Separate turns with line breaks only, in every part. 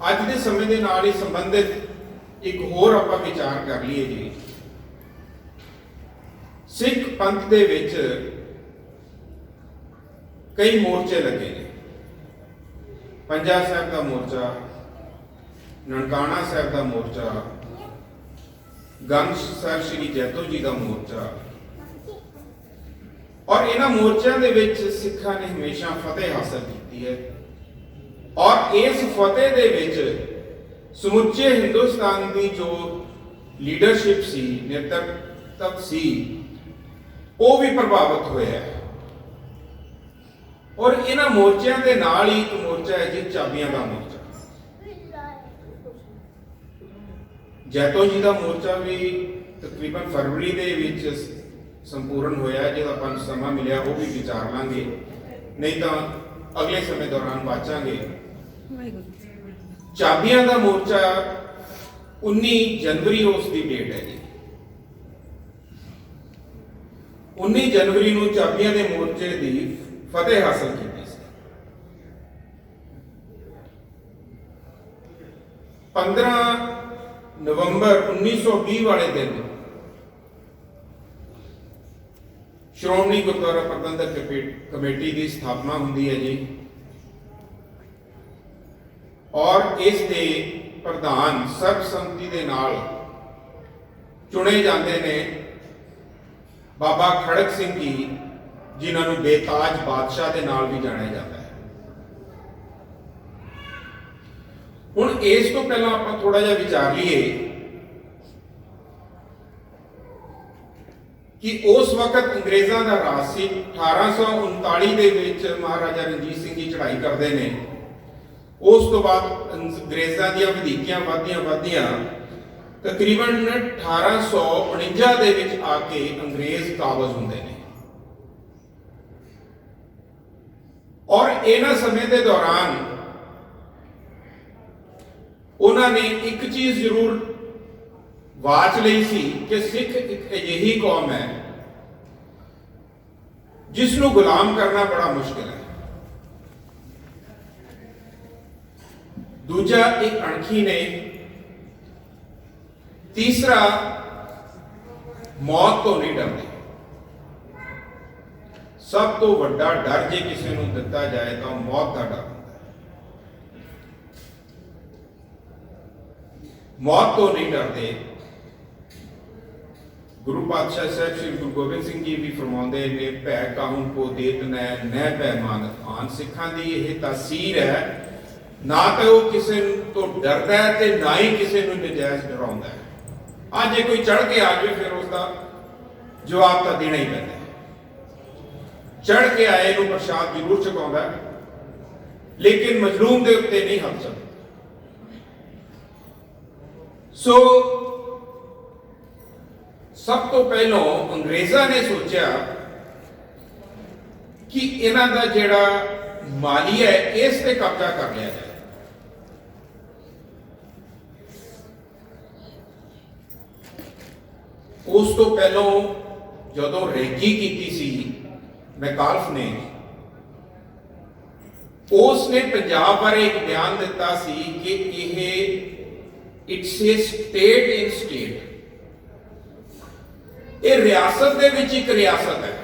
ਅੱਜ ਦੇ ਸਮੇਂ ਦੇ ਨਾਲ ਹੀ ਸੰਬੰਧਿਤ ਇੱਕ ਹੋਰ ਆਪਾਂ ਵਿਚਾਰ ਕਰ ਲਈਏ ਜੀ। ਸਿੱਖ ਪੰਥ ਦੇ ਵਿੱਚ ਕਈ ਮੋਰਚੇ ਲੱਗੇ ਨੇ। ਪੰਜਾ ਸਾਹਿਬ ਦਾ ਮੋਰਚਾ, ਨਨਕਾਣਾ ਸਾਹਿਬ ਦਾ ਮੋਰਚਾ, ਗੰਗਸਰ ਸ਼੍ਰੀ ਜੈਤੋ ਜੀ ਦਾ ਮੋਰਚਾ, ਔਰ ਇਹਨਾਂ ਮੋਰਚਿਆਂ ਦੇ ਵਿੱਚ ਸਿੱਖਾਂ ਨੇ ਹਮੇਸ਼ਾ ਫਤਿਹ ਹਾਸਲ ਕੀਤੀ ਹੈ। ਔਰ ਇਸ ਫਤਿਹ ਦੇ ਵਿੱਚ ਸਮੁੱਚੇ ਹਿੰਦੁਸਤਾਨ ਦੀ ਜੋ ਲੀਡਰਸ਼ਿਪ ਸੀ, ਨੇਤਰਤਵ ਸੀ, ਉਹ ਵੀ ਪ੍ਰਭਾਵਿਤ ਹੋਇਆ ਹੈ। ਔਰ ਇਹਨਾਂ ਮੋਰਚਿਆਂ ਦੇ ਨਾਲ ਹੀ ਇੱਕ ਮੋਰਚਾ ਹੈ ਜੀ, ਚਾਬੀਆਂ ਦਾ ਮੋਰਚਾ। ਜੈਤੋ ਜੀ ਦਾ ਮੋਰਚਾ ਵੀ ਤਕਰੀਬਨ ਫਰਵਰੀ ਦੇ ਵਿੱਚ ਸੰਪੂਰਨ ਹੋਇਆ, ਜਿਹਦਾ ਆਪਾਂ ਨੂੰ ਸਮਾਂ ਮਿਲਿਆ ਉਹ ਵੀ ਵਿਚਾਰ ਲਾਂਗੇ, ਨਹੀਂ ਤਾਂ ਅਗਲੇ ਸਮੇਂ ਦੌਰਾਨ ਬਾਚਾਂਗੇ। ਚਾਬੀਆਂ ਦਾ ਮੋਰਚਾ 19 ਜਨਵਰੀ ਉਸ ਦੀ ਡੇਟ ਹੈ ਜੀ। 19 ਜਨਵਰੀ ਨੂੰ ਚਾਬੀਆਂ ਦੇ ਮੋਰਚੇ ਦੀ ਫਤਿਹ ਹਾਸਲ ਕੀਤੀ ਸੀ। 15 ਨਵੰਬਰ 1920 ਵਾਲੇ ਦਿਨ ਸ਼੍ਰੋਮਣੀ ਗੁਰਦੁਆਰਾ ਪ੍ਰਬੰਧਕ ਕਮੇਟੀ ਦੀ ਸਥਾਪਨਾ ਹੁੰਦੀ ਹੈ ਜੀ। ਔਰ ਇਸ ਦੇ ਪ੍ਰਧਾਨ ਸਰਬਸੰਮਤੀ ਦੇ ਨਾਲ ਚੁਣੇ ਜਾਂਦੇ ਨੇ ਬਾਬਾ ਖੜਕ ਸਿੰਘ ਜੀ, ਜਿਨ੍ਹਾਂ ਨੂੰ ਬੇਤਾਜ ਬਾਦਸ਼ਾਹ ਦੇ ਨਾਲ ਵੀ ਜਾਣਿਆ ਜਾਂਦਾ ਹੈ। ਹੁਣ ਇਸ ਤੋਂ ਪਹਿਲਾਂ ਆਪਾਂ ਥੋੜਾ ਜਿਹਾ ਵਿਚਾਰ ਲਈਏ ਕਿ ਉਸ ਵਕਤ ਅੰਗਰੇਜ਼ਾਂ ਦਾ ਰਾਜ ਸੀ। 1839 ਦੇ ਵਿੱਚ ਮਹਾਰਾਜਾ ਰਣਜੀਤ ਸਿੰਘ ਜੀ ਚੜ੍ਹਾਈ ਕਰਦੇ ਨੇ। ਉਸ ਤੋਂ ਬਾਅਦ ਅੰਗਰੇਜ਼ਾਂ ਦੀਆਂ ਵਧੀਕੀਆਂ ਵਧਦੀਆਂ ਤਕਰੀਬਨ 1849 ਦੇ ਵਿੱਚ ਆ ਕੇ ਅੰਗਰੇਜ਼ ਕਾਬਜ਼ ਹੁੰਦੇ ਨੇ। ਔਰ ਇਹਨਾਂ ਸਮੇਂ ਦੇ ਦੌਰਾਨ ਉਹਨਾਂ ਨੇ ਇੱਕ ਚੀਜ਼ ਜ਼ਰੂਰ ਵਾਚ ਲਈ ਸੀ ਕਿ ਸਿੱਖ ਇੱਕ ਅਜਿਹੀ ਕੌਮ ਹੈ ਜਿਸ ਨੂੰ ਗੁਲਾਮ ਕਰਨਾ ਬੜਾ ਮੁਸ਼ਕਿਲ ਹੈ। ਦੂਜਾ, ਇੱਕ ਅਣਖੀ ਨੇ। ਤੀਸਰਾ, ਮੌਤ ਤੋਂ ਨਹੀਂ ਡਰਦੇ। ਸਭ ਤੋਂ ਵੱਡਾ ਡਰ ਜੇ ਕਿਸੇ ਨੂੰ ਦਿੱਤਾ ਜਾਏ ਤਾਂ ਮੌਤ ਦਾ ਡਰ ਹੁੰਦਾ ਹੈ। ਮੌਤ ਤੋਂ ਨਹੀਂ ਡਰਦੇ। ਗੁਰੂ ਪਾਤਸ਼ਾਹ ਸਾਹਿਬ ਸ੍ਰੀ ਗੁਰੂ ਗੋਬਿੰਦ ਸਿੰਘ ਜੀ ਵੀ ਫਰਮਾਉਂਦੇ ਨੇ, ਭੈ ਕਾਹੂ ਕੋ ਦੇਤ ਨੈ ਭੈ ਮਾਨਤ ਆਨ। ਸਿੱਖਾਂ ਦੀ ਇਹ ਤਾਸੀਰ ਹੈ, ਨਾ ਤਾਂ ਉਹ ਕਿਸੇ ਤੋਂ ਡਰਦਾ ਹੈ ਤੇ ਨਾ ਹੀ ਕਿਸੇ ਨੂੰ ਨਜਾਇਜ਼ ਡਰਾਉਂਦਾ ਹੈ। ਅੱਜ ਜੇ ਕੋਈ ਚੜ ਕੇ ਆ ਜਾਵੇ ਫਿਰ ਉਸ ਦਾ ਜਵਾਬ ਤਾਂ ਦੇਣਾ ਹੀ ਪੈਂਦਾ ਹੈ। ਚੜ ਕੇ ਆਏ ਨੂੰ ਪ੍ਰਸ਼ਾਦ ਜ਼ਰੂਰ ਛਕਾਉਂਦਾ, ਲੇਕਿਨ ਮਜ਼ਲੂਮ ਦੇ ਉੱਤੇ ਨਹੀਂ ਹੱਥ ਚੱਲਦਾ। ਸੋ ਸਭ ਤੋਂ ਪਹਿਲਾਂ ਅੰਗਰੇਜ਼ਾਂ ਨੇ ਸੋਚਿਆ ਕਿ ਇਹਨਾਂ ਦਾ ਜਿਹੜਾ ਮਾਲੀਆ ਹੈ ਇਸ ਤੇ ਕਬਜ਼ਾ ਕਰ ਲਿਆ ਜਾਏ। ਉਸ ਤੋਂ ਪਹਿਲਾਂ ਜਦੋਂ ਰੇਗੀ ਕੀਤੀ ਸੀ ਮੈਕਾਲਫ ਨੇ, ਉਸ ਨੇ ਪੰਜਾਬ ਬਾਰੇ ਇੱਕ ਬਿਆਨ ਦਿੱਤਾ ਸੀ ਕਿ ਇਹ it's A state in state. ਇਹ ਰਿਆਸਤ ਦੇ ਵਿੱਚ ਇੱਕ ਰਿਆਸਤ ਹੈ।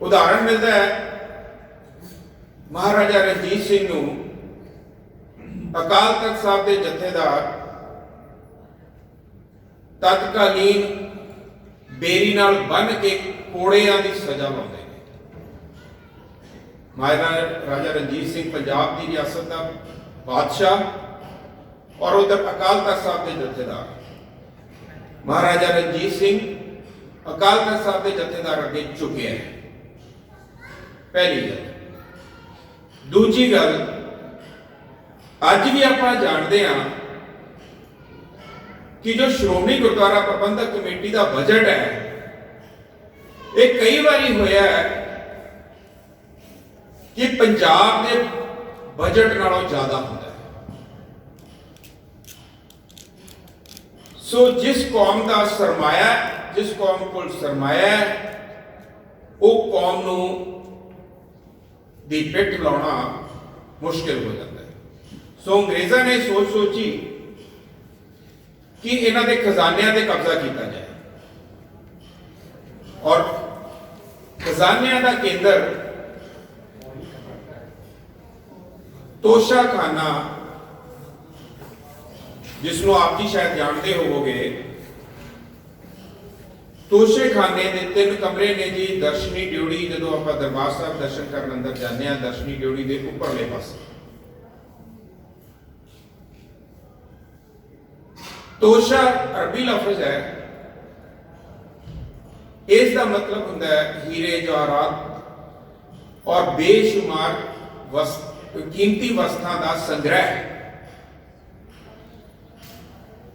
ਉਦਾਹਰਣ ਮਿਲਦਾ ਹੈ, ਮਹਾਰਾਜਾ ਰਣਜੀਤ ਸਿੰਘ ਨੂੰ ਅਕਾਲ ਤਖਤ ਸਾਹਿਬ ਦੇ ਜਥੇਦਾਰ ਤਤਕਾਲੀਨ ਬੇਰੀ ਨਾਲ ਬੰਨ੍ਹ ਕੇ ਕੋੜਿਆਂ ਦੀ ਸਜ਼ਾ ਲਾਉਂਦੇ ਨੇ। ਮਹਾਰਾਜਾ ਰਣਜੀਤ ਸਿੰਘ ਪੰਜਾਬ ਦੀ ਰਿਆਸਤ ਦਾ ਬਾਦਸ਼ਾਹ ਔਰ ਉਧਰ ਅਕਾਲ ਤਖਤ ਸਾਹਿਬ ਦੇ ਜਥੇਦਾਰ। ਮਹਾਰਾਜਾ ਰਣਜੀਤ ਸਿੰਘ ਅਕਾਲ ਤਖਤ ਸਾਹਿਬ ਦੇ ਜਥੇਦਾਰ ਅੱਗੇ ਝੁਕਿਆ ਹੈ, ਪਹਿਲੀ ਗੱਲ। ਦੂਜੀ ਗੱਲ, ਅੱਜ ਵੀ ਆਪਾਂ ਜਾਣਦੇ ਹਾਂ ਕਿ ਜੋ ਸ਼੍ਰੋਮਣੀ ਗੁਰਦੁਆਰਾ ਪ੍ਰਬੰਧਕ ਕਮੇਟੀ ਦਾ ਬਜਟ ਹੈ, ਇਹ ਕਈ ਵਾਰੀ ਹੋਇਆ ਹੈ ਕਿ ਪੰਜਾਬ ਦੇ ਬਜਟ ਨਾਲੋਂ ਜ਼ਿਆਦਾ ਹੁੰਦਾ ਹੈ। ਸੋ ਜਿਸ ਕੌਮ ਦਾ ਸਰਮਾਇਆ, ਜਿਸ ਕੌਮ ਕੋਲ ਸਰਮਾਇਆ ਹੈ, ਉਹ ਕੌਮ ਨੂੰ ਦੀ ਪਿੱਠ ਲਾਉਣਾ ਮੁਸ਼ਕਿਲ ਹੋ ਜਾਂਦਾ ਹੈ। ਸੋ ਅੰਗਰੇਜ਼ਾਂ ਨੇ ਸੋਚ ਸੋਚੀ ਕਿ ਇਹਨਾਂ ਦੇ ਖਜ਼ਾਨਿਆਂ ਤੇ ਕਬਜ਼ਾ ਕੀਤਾ ਜਾਏ, ਔਰ ਖਜ਼ਾਨਿਆਂ ਦਾ ਕੇਂਦਰ ਤੋਸ਼ਾਖਾਨਾ, ਜਿਸ ਨੂੰ ਆਪ ਜੀ ਸ਼ਾਇਦ ਜਾਣਦੇ ਹੋਵੋਗੇ। ਤੋਸ਼ੇਖਾਨੇ ਦੇ 3 ਕਮਰੇ ਨੇ ਜੀ। ਦਰਸ਼ਨੀ ਡਿਊੜੀ, ਜਦੋਂ ਆਪਾਂ ਦਰਬਾਰ ਸਾਹਿਬ ਦਰਸ਼ਨ ਕਰਨ ਅੰਦਰ ਜਾਂਦੇ ਹਾਂ, ਦਰਸ਼ਨੀ ਡਿਊੜੀ ਦੇ ਉੱਪਰਲੇ ਪਾਸੇ ਤੋਸ਼ਾ ਅਰਬੀ ਲਫ਼ਜ਼ ਹੈ। ਇਸ ਦਾ ਮਤਲਬ ਹੁੰਦਾ ਹੈ ਹੀਰੇ ਜਵਾਹਰਾਤ ਔਰ ਬੇਸ਼ੁਮਾਰ ਕੀਮਤੀ ਵਸਤਾਂ ਦਾ ਸੰਗ੍ਰਹਿ।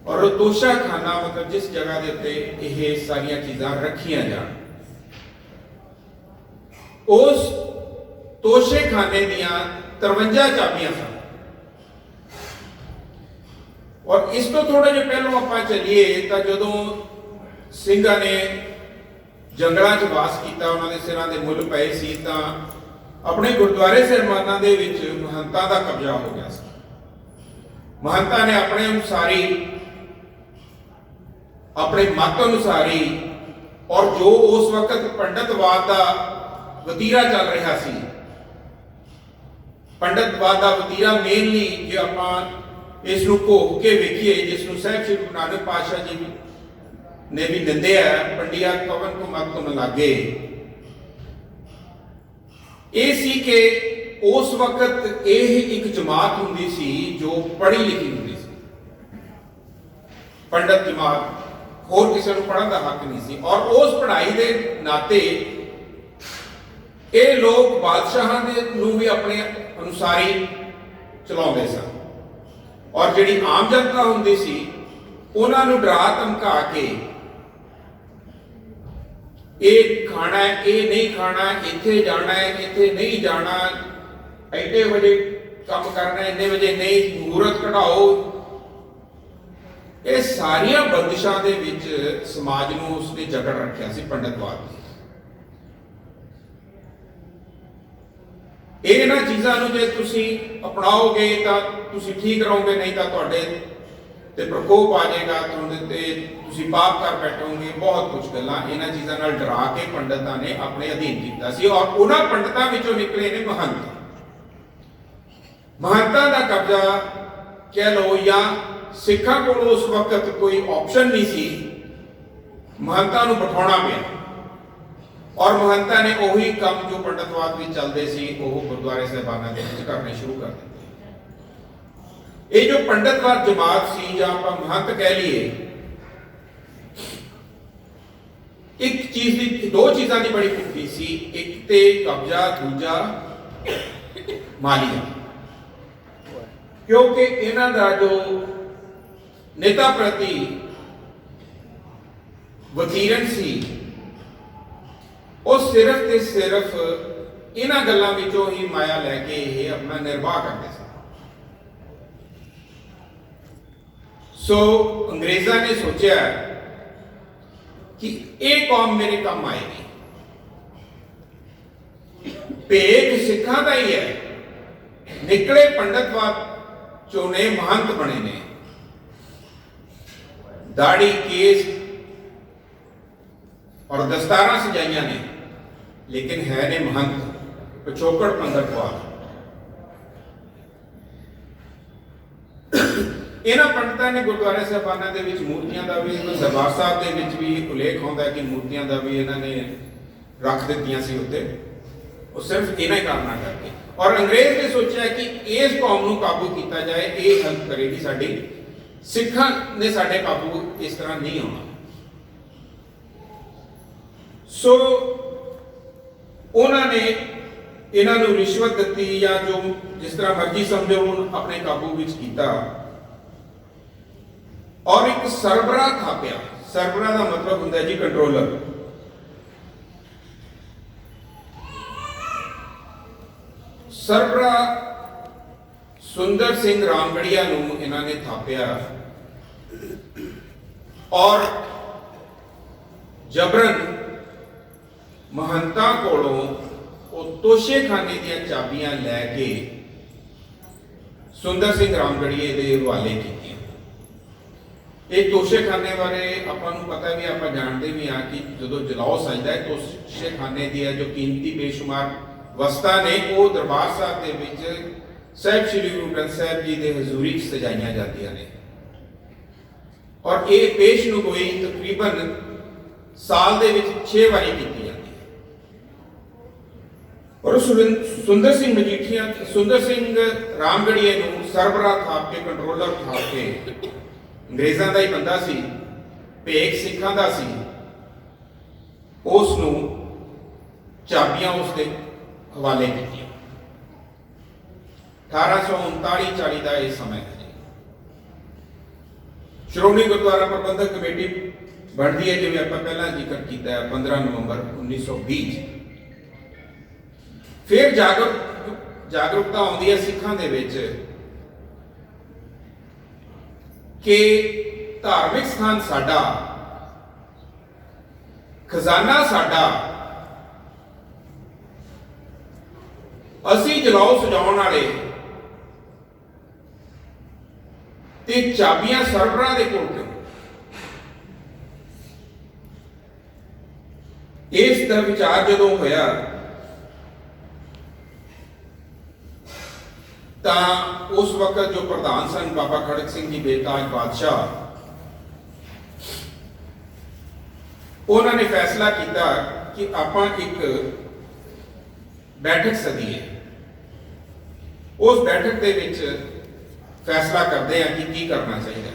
ਔਰ ਤੋਸ਼ਾਖਾਨਾ ਮਤਲਬ ਜਿਸ ਜਗ੍ਹਾ ਦੇ ਉੱਤੇ ਇਹ ਸਾਰੀਆਂ ਚੀਜ਼ਾਂ ਰੱਖੀਆਂ ਜਾਣ। ਉਸ ਤੋਸ਼ੇਖਾਨੇ ਦੀਆਂ 53 ਚਾਬੀਆਂ ਸਨ। ਔਰ ਇਸ ਤੋਂ ਥੋੜਾ ਜਿਹਾ ਪਹਿਲਾਂ ਆਪਾਂ ਚੱਲੀਏ ਤਾਂ ਜਦੋਂ ਸਿੰਘਾਂ ਨੇ ਜੰਗਲਾਂ 'ਚ ਵਾਸ ਕੀਤਾ, ਉਹਨਾਂ ਦੇ ਸਿਰਾਂ ਦੇ ਮੁੱਲ ਪਏ ਸੀ, ਤਾਂ ਆਪਣੇ ਗੁਰਦੁਆਰੇ ਸਾਹਿਬਾਨਾਂ ਦੇ ਵਿੱਚ ਮਹੰਤਾਂ ਦਾ ਕਬਜ਼ਾ ਹੋ ਗਿਆ ਸੀ। ਮਹੰਤਾਂ ਨੇ ਆਪਣੇ ਅਨੁਸਾਰੀ, ਆਪਣੇ ਮਤ ਅਨੁਸਾਰੀ, ਔਰ ਜੋ ਉਸ ਵਕਤ ਪੰਡਤਵਾਦ ਦਾ ਵਤੀਰਾ ਚੱਲ ਰਿਹਾ ਸੀ, ਪੰਡਤਵਾਦ ਦਾ ਵਤੀਰਾ ਮੇਨਲੀ ਜੇ ਆਪਾਂ ਇਸ ਨੂੰ ਘੋਖ ਕੇ ਵੇਖੀਏ, ਜਿਸ ਨੂੰ ਸਾਹਿਬ ਸ੍ਰੀ ਗੁਰੂ ਨਾਨਕ ਪਾਤਸ਼ਾਹ ਜੀ ਨੇ ਵੀ ਨਿੰਦਿਆ, ਪੰਡਿਆ ਕਵਨ ਕੋ ਮਤ ਤੁਮ ਲਾਗੇ, ਇਹ ਸੀ ਕਿ ਉਸ ਵਕਤ ਇਹ ਇੱਕ ਜਮਾਤ ਹੁੰਦੀ ਸੀ ਜੋ ਪੜ੍ਹੀ ਲਿਖੀ ਹੁੰਦੀ ਸੀ, ਪੰਡਤ ਜਮਾਤ। ਹੋਰ ਕਿਸੇ ਨੂੰ ਪੜ੍ਹਨ ਦਾ ਹੱਕ ਨਹੀਂ ਸੀ। ਔਰ ਉਸ ਪੜ੍ਹਾਈ ਦੇ ਨਾਤੇ ਇਹ ਲੋਕ ਬਾਦਸ਼ਾਹਾਂ ਦੇ ਨੂੰ ਵੀ ਆਪਣੇ ਅਨੁਸਾਰੀ ਚਲਾਉਂਦੇ ਸਨ, ਔਰ ਜਿਹੜੀ ਆਮ ਜਨਤਾ ਹੁੰਦੀ ਸੀ ਉਹਨਾਂ ਨੂੰ ਡਰਾ ਧਮਕਾ ਕੇ ਇਹ ਖਾਣਾ ਹੈ, ਇਹ ਨਹੀਂ ਖਾਣਾ, ਇੱਥੇ ਜਾਣਾ ਹੈ, ਇੱਥੇ ਨਹੀਂ ਜਾਣਾ, ਐਡੇ ਵਜੇ ਕੰਮ ਕਰਨਾ, ਇੰਨੇ ਵਜੇ ਨਹੀਂ, ਮਹੂਰਤ ਕਢਾਓ, ਇਹ ਸਾਰੀਆਂ ਬੰਦਿਸ਼ਾਂ ਦੇ ਵਿੱਚ ਸਮਾਜ ਨੂੰ ਉਸਨੇ ਜਕੜ ਰੱਖਿਆ ਸੀ ਪੰਡਤਵਾਦ ਨੇ। ਇਹਨਾਂ ਚੀਜ਼ਾਂ ਨੂੰ ਜੇ ਤੁਸੀਂ ਅਪਣਾਓਗੇ ਤਾਂ ਤੁਸੀਂ ਠੀਕ ਰਹੋਗੇ, ਨਹੀਂ ਤਾਂ ਤੁਹਾਡੇ ਤੇ ਪ੍ਰਕੋਪ ਆ ਜਾਏਗਾ, ਤੁਹਾਡੇ ਤੇ ਤੁਸੀਂ ਪਾਪ ਕਰ ਬੈਠੋਗੇ। ਬਹੁਤ ਕੁਝ ਗੱਲਾਂ ਇਹਨਾਂ ਚੀਜ਼ਾਂ ਨਾਲ ਡਰਾ ਕੇ ਪੰਡਤਾਂ ਨੇ ਆਪਣੇ ਅਧੀਨ ਕੀਤਾ ਸੀ, ਔਰ ਉਹਨਾਂ ਪੰਡਤਾਂ ਵਿੱਚੋਂ ਨਿਕਲੇ ਨੇ ਮਹੰਤ। ਮਹੰਤਾਂ ਦਾ ਕਬਜ਼ਾ ਕਹਿ ਲਓ, ਜਾਂ ਸਿੱਖਾਂ ਕੋਲ ਉਸ ਵਕਤ ਕੋਈ ਆਪਸ਼ਨ ਨਹੀਂ ਸੀ, ਮਹੰਤਾਂ ਨੂੰ ਬਿਠਾਉਣਾ ਪਿਆ। ਔਰ ਮਹੰਤਾਂ ਨੇ ਉਹੀ ਕੰਮ ਜੋ ਪੰਡਤਵਾਦ ਵਿੱਚ ਚੱਲਦੇ ਸੀ ਉਹ ਗੁਰਦੁਆਰੇ ਸਾਹਿਬਾਨਾਂ ਦੇ ਵਿੱਚ ਕਰਨੇ ਸ਼ੁਰੂ ਕਰ ਦਿੱਤੇ। ਇਹ ਜੋ ਪੰਡਤਵਾਦ ਜਮਾਤ ਸੀ, ਜਾਂ ਆਪਾਂ ਮਹੰਤ ਕਹਿ ਲਈਏ, ਇੱਕ ਚੀਜ਼ ਦੀ, 2 ਚੀਜ਼ਾਂ ਦੀ ਬੜੀ ਭੁੱਖੀ ਸੀ। ਇੱਕ ਤੇ ਕਬਜ਼ਾ, ਦੂਜਾ ਮਾਲੀਆ। ਕਿਉਂਕਿ ਇਹਨਾਂ ਦਾ ਜੋ ਨੇਤਾ ਪ੍ਰਤੀ ਵਤੀਰਨ ਸੀ, ਉਹ ਸਿਰਫ ਤੇ ਸਿਰਫ ਇਹਨਾਂ ਗੱਲਾਂ ਵਿੱਚੋਂ ਹੀ ਮਾਇਆ ਲੈ ਕੇ ਇਹ ਆਪਣਾ ਨਿਰਵਾਹ ਕਰਦੇ ਸਨ। ਸੋ ਅੰਗਰੇਜ਼ਾਂ ਨੇ ਸੋਚਿਆ ਕਿ ਇਹ ਕੌਮ ਮੇਰੇ ਕੰਮ ਆਏਗੀ। ਭੇਖ ਸਿੱਖਾਂ ਦਾ ਹੀ ਹੈ, ਨਿਕਲੇ ਪੰਡਤਵਾਦ ਚੋਂ ਨੇ, ਮਹੰਤ ਬਣੇ ਨੇ, ਦਾੜੀ, ਕੇਸ ਔਰ ਦਸਤਾਰਾਂ ਸਜਾਈਆਂ ਨੇ, ਲੇਕਿਨ ਹੈ ਨੇ ਮਹੰਤ, ਪਿਛੋਕੜ ਪੰਡਤਵਾਦ। ਇਹਨਾਂ ਪੰਡਤਾਂ ਨੇ ਗੁਰਦੁਆਰੇ ਸਾਹਿਬਾਨਾਂ ਦੇ ਵਿੱਚ ਮੂਰਤੀਆਂ ਦਾ ਵੀ, ਦਰਬਾਰ ਸਾਹਿਬ ਦੇ ਵਿੱਚ ਵੀ ਉਲੇਖ ਹੁੰਦਾ ਹੈ ਕਿ ਮੂਰਤੀਆਂ ਦਾ ਵੀ ਇਹਨਾਂ ਨੇ ਰੱਖ ਦਿੱਤੀਆਂ ਸੀ ਉੱਤੇ, ਉਹ ਸਿਰਫ ਇਹਨਾਂ ਹੀ ਕਾਰਨਾਂ ਕਰਕੇ। ਔਰ ਅੰਗਰੇਜ਼ ਨੇ ਸੋਚਿਆ ਕਿ ਇਸ ਕੌਮ ਨੂੰ ਕਾਬੂ ਕੀਤਾ ਜਾਏ, ਇਹ ਹੈਲਪ ਕਰੇਗੀ ਸਾਡੀ। ਸਿੱਖਾਂ ਨੇ ਸਾਡੇ ਕਾਬੂ ਇਸ ਤਰ੍ਹਾਂ ਨਹੀਂ ਆਉਣਾ। ਸੋ ਉਹਨਾਂ ਨੇ ਇਹਨਾਂ ਨੂੰ ਰਿਸ਼ਵਤ ਦਿੱਤੀ, ਜਾਂ ਜੋ ਜਿਸ ਤਰ੍ਹਾਂ ਮਰਜ਼ੀ ਸਮਝੋ, ਉਹਨੂੰ ਆਪਣੇ ਕਾਬੂ ਵਿੱਚ ਕੀਤਾ, ਔਰ ਇੱਕ ਸਰਬਰਾਹ ਥਾਪਿਆ। ਸਰਬਰਾਹ ਦਾ ਮਤਲਬ ਹੁੰਦਾ ਜੀ ਕੰਟਰੋਲਰ। ਸਰਬਰਾਹ ਸੁੰਦਰ ਸਿੰਘ ਰਾਮਗੜੀਆ ਨੂੰ ਇਹਨਾਂ ਨੇ ਥਾਪਿਆ, ਔਰ ਜਬਰਨ ਮਹੰਤਾਂ ਕੋਲੋਂ ਉਹ ਤੋਸ਼ੇਖਾਨੇ ਦੀਆਂ ਚਾਬੀਆਂ ਲੈ ਕੇ ਸੁੰਦਰ ਸਿੰਘ ਰਾਮਗੜੀਏ ਦੇ ਹਵਾਲੇ ਕੀਤੀਆਂ। ਇਹ ਤੋਸ਼ੇਖਾਨੇ ਬਾਰੇ ਆਪਾਂ ਨੂੰ ਪਤਾ ਵੀ, ਆਪਾਂ ਜਾਣਦੇ ਵੀ ਹਾਂ ਕਿ ਜਦੋਂ ਜਲਾਓ ਸਜਦਾ ਹੈ ਤੋਸ਼ੇਖਾਨੇ ਦੀਆਂ ਜੋ ਕੀਮਤੀ ਬੇਸ਼ੁਮਾਰ ਵਸਤਾਂ ਨੇ ਉਹ ਦਰਬਾਰ ਸਾਹਿਬ ਦੇ ਵਿੱਚ ਸਾਹਿਬ ਸ੍ਰੀ ਗੁਰੂ ਗ੍ਰੰਥ ਸਾਹਿਬ ਜੀ ਦੇ ਹਜ਼ੂਰੀ 'ਚ ਸਜਾਈਆਂ ਜਾਂਦੀਆਂ ਨੇ ਔਰ ਇਹ ਪੇਸ਼ਨਗੋਈ ਤਕਰੀਬਨ ਸਾਲ ਦੇ ਵਿੱਚ 6 ਵਾਰੀ ਕੀਤੀ ਜਾਂਦੀ ਹੈ। ਔਰ ਸੁੰਦਰ ਸਿੰਘ ਮਜੀਠੀਆ, ਸੁੰਦਰ ਸਿੰਘ ਰਾਮਗੜੀਏ ਨੂੰ ਸਰਬਰਾਹ ਥਾਪ ਕੇ, ਕੰਟਰੋਲਰ ਥਾਪ ਕੇ, ਅੰਗਰੇਜ਼ਾਂ ਦਾ ਹੀ ਬੰਦਾ ਸੀ, ਭੇਖ ਸਿੱਖਾਂ ਦਾ ਸੀ, ਉਸ ਨੂੰ ਚਾਬੀਆਂ ਉਸ ਦੇ ਹਵਾਲੇ ਕੀਤੀਆਂ। 1839-40 ਦਾ ਇਹ ਸਮਾਂ ਹੈ। ਸ਼੍ਰੋਮਣੀ ਗੁਰਦੁਆਰਾ ਪ੍ਰਬੰਧਕ ਕਮੇਟੀ ਬਣਦੀ ਹੈ, ਜਿਵੇਂ ਆਪਾਂ ਪਹਿਲਾਂ ਜ਼ਿਕਰ ਕੀਤਾ ਹੈ, 15 ਨਵੰਬਰ 1920। ਫਿਰ ਜਾਗਰੂਕਤਾ ਆਉਂਦੀ ਹੈ ਸਿੱਖਾਂ ਦੇ ਵਿੱਚ ਕਿ ਧਾਰਮਿਕ ਸਥਾਨ ਸਾਡਾ, ਖਜ਼ਾਨਾ ਸਾਡਾ, ਅਸੀਂ ਜਲਾਓ ਸਜਾਉਣ ਵਾਲੇ ਤੇ ਚਾਬੀਆਂ ਸਰਵਰਾਂ ਦੇ ਕੋਲ ਕਿਉਂ? ਇਸ ਦਾ ਵਿਚਾਰ ਜਦੋਂ ਹੋਇਆ ਤਾਂ ਉਸ ਵਕਤ ਜੋ ਪ੍ਰਧਾਨ ਸਨ ਬਾਬਾ ਖੜਕ ਸਿੰਘ ਜੀ ਬੇਤਾਜ ਬਾਦਸ਼ਾਹ, ਉਹਨਾਂ ਨੇ ਫੈਸਲਾ ਕੀਤਾ ਕਿ ਆਪਾਂ ਇੱਕ ਬੈਠਕ ਸੱਦੀਏ। ਉਸ ਬੈਠਕ ਦੇ ਵਿੱਚ ਫੈਸਲਾ ਕਰਦੇ ਹਾਂ ਕਿ ਕੀ ਕਰਨਾ ਚਾਹੀਦਾ।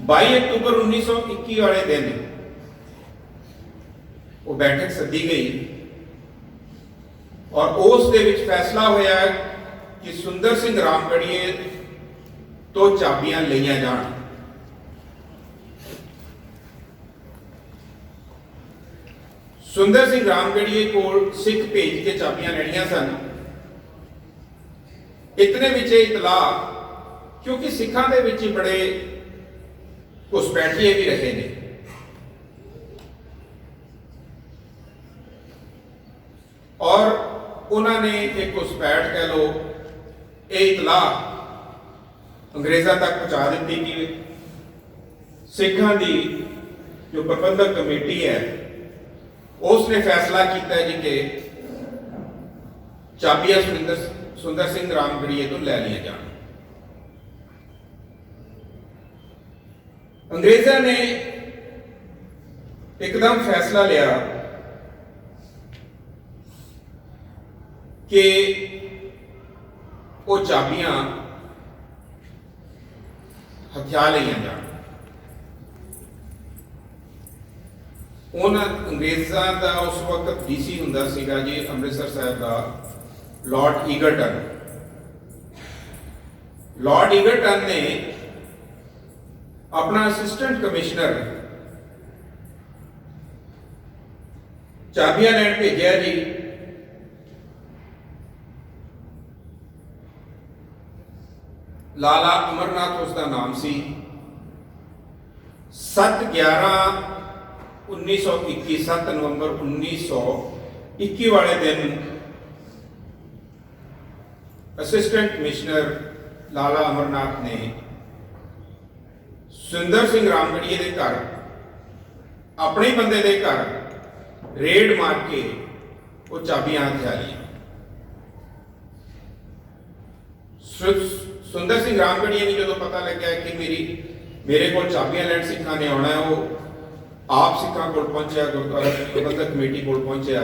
22 ਅਕਤੂਬਰ 1921 ਵਾਲੇ ਦਿਨ ਉਹ ਬੈਠਕ ਸੱਦੀ ਗਈ ਔਰ ਉਸ ਦੇ ਵਿੱਚ ਫੈਸਲਾ ਹੋਇਆ ਕਿ ਸੁੰਦਰ ਸਿੰਘ ਰਾਮਗੜੀਏ ਤੋਂ ਚਾਬੀਆਂ ਲਈਆਂ ਜਾਣ। ਸੁੰਦਰ ਸਿੰਘ ਰਾਮਗੜੀਏ ਕੋਲ ਸਿੱਖ ਭੇਜ ਕੇ ਚਾਬੀਆਂ ਲੈਣੀਆਂ ਸਨ। ਇਤਨੇ ਵਿੱਚ ਇਤਲਾਹ, ਕਿਉਂਕਿ ਸਿੱਖਾਂ ਦੇ ਵਿੱਚ ਬੜੇ ਘੁਸਪੈਠੀਏ ਵੀ ਰਹੇ ਨੇ, ਔਰ ਉਹਨਾਂ ਨੇ ਇੱਕ ਘੁਸਪੈਠ ਕਹਿ ਲੋ, ਇਹ ਇਤਲਾਹ ਅੰਗਰੇਜ਼ਾਂ ਤੱਕ ਪਹੁੰਚਾ ਦਿੱਤੀ ਕਿ ਸਿੱਖਾਂ ਦੀ ਜੋ ਪ੍ਰਬੰਧਕ ਕਮੇਟੀ ਹੈ ਉਸ ਨੇ ਫੈਸਲਾ ਕੀਤਾ ਜੀ ਕਿ ਚਾਬੀਆਂ ਸੁੰਦਰ ਸਿੰਘ ਰਾਮਗੜੀਏ ਤੋਂ ਲੈ ਲਈਆਂ ਜਾਣ। ਅੰਗਰੇਜ਼ਾਂ ਨੇ ਇੱਕਦਮ ਫੈਸਲਾ ਲਿਆ ਕਿ ਉਹ ਚਾਬੀਆਂ ਹਥਿਆ ਲਈਆਂ ਜਾਣ। ਉਹਨਾਂ ਅੰਗਰੇਜ਼ਾਂ ਦਾ ਉਸ ਵਕਤ ਡੀਸੀ ਹੁੰਦਾ ਸੀਗਾ ਜੀ ਅੰਮ੍ਰਿਤਸਰ ਸਾਹਿਬ ਦਾ ਲਾਰਡ ਈਗਰਟਨ। ਲਾਰਡ ਈਗਰਟਨ ਨੇ ਆਪਣਾ ਅਸਿਸਟੈਂਟ ਕਮਿਸ਼ਨਰ ਚਾਬੀਆਂ ਲੈਣ ਭੇਜਿਆ ਜੀ। ਲਾਲਾ ਅਮਰਨਾਥ ਉਸ ਦਾ ਨਾਮ ਸੀ। 7/11/1921 7 ਨਵੰਬਰ 1921 ਵਾਲੇ ਦਿਨ ਅਸਿਸਟੈਂਟ ਕਮਿਸ਼ਨਰ ਲਾਲਾ ਅਮਰਨਾਥ ਨੇ ਸੁੰਦਰ ਸਿੰਘ ਰਾਮਗੜੀਏ ਦੇ ਘਰ, ਆਪਣੇ ਬੰਦੇ ਦੇ ਘਰ ਰੇਡ ਮਾਰ ਕੇ ਉਹ ਚਾਬੀਆਂ ਹਥਿਆ ਲਈਆਂ। ਸੁੰਦਰ ਸਿੰਘ ਰਾਮਗੜੀਏ ਨੂੰ ਜਦੋਂ ਪਤਾ ਲੱਗਿਆ ਕਿ ਮੇਰੇ ਕੋਲ ਚਾਬੀਆਂ ਲੈਣ ਸਿੱਖਾਂ ਨੇ ਆਉਣਾ, ਉਹ ਆਪ ਸਿੱਖਾਂ ਕੋਲ ਪਹੁੰਚਿਆ, ਗੁਰਦੁਆਰਾ ਪ੍ਰਬੰਧਕ ਕਮੇਟੀ ਕੋਲ ਪਹੁੰਚਿਆ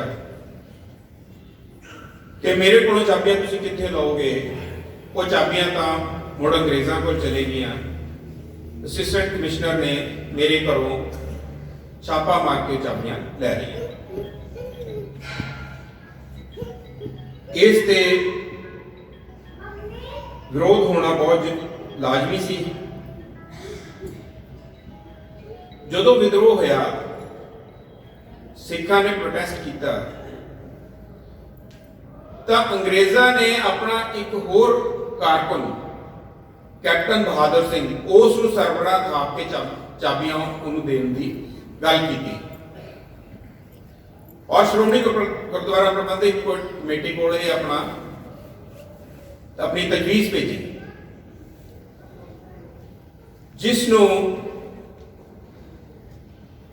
ਕਿ ਮੇਰੇ ਕੋਲੋਂ ਚਾਬੀਆਂ ਤੁਸੀਂ ਕਿੱਥੇ ਲਓਗੇ? ਉਹ ਚਾਬੀਆਂ ਤਾਂ ਮੁੜ ਅੰਗਰੇਜ਼ਾਂ ਕੋਲ ਚਲੇ ਗਈਆਂ। ਅਸਿਸਟੈਂਟ ਕਮਿਸ਼ਨਰ ਨੇ ਮੇਰੇ ਘਰੋਂ ਛਾਪਾ ਮਾਰ ਕੇ ਚਾਬੀਆਂ ਲੈ ਲਈਆਂ। ਇਸ ਤੇ ਵਿਰੋਧ ਹੋਣਾ ਬਹੁਤ ਲਾਜ਼ਮੀ ਸੀ। ਜਦੋਂ ਵਿਦਰੋਹ ਹੋਇਆ, ਸਿੱਖਾਂ ਨੇ ਪ੍ਰੋਟੈਸਟ ਕੀਤਾ ਤਾਂ ਅੰਗਰੇਜ਼ਾਂ ਨੇ ਆਪਣਾ ਇੱਕ ਹੋਰ ਕਾਰਕੁਨ ਕੈਪਟਨ ਬਹਾਦਰ ਸਿੰਘ, ਉਸ ਨੂੰ ਸਰਬਰਾਹ ਥਾਪ ਕੇ ਚਾਬੀਆਂ ਉਹਨੂੰ ਦੇਣ ਦੀ ਗੱਲ ਕੀਤੀ और श्रोमणी गुरुद्वारा प्रबंधक कमेटी को अपनी तजवीज़ भेजी, जिसनों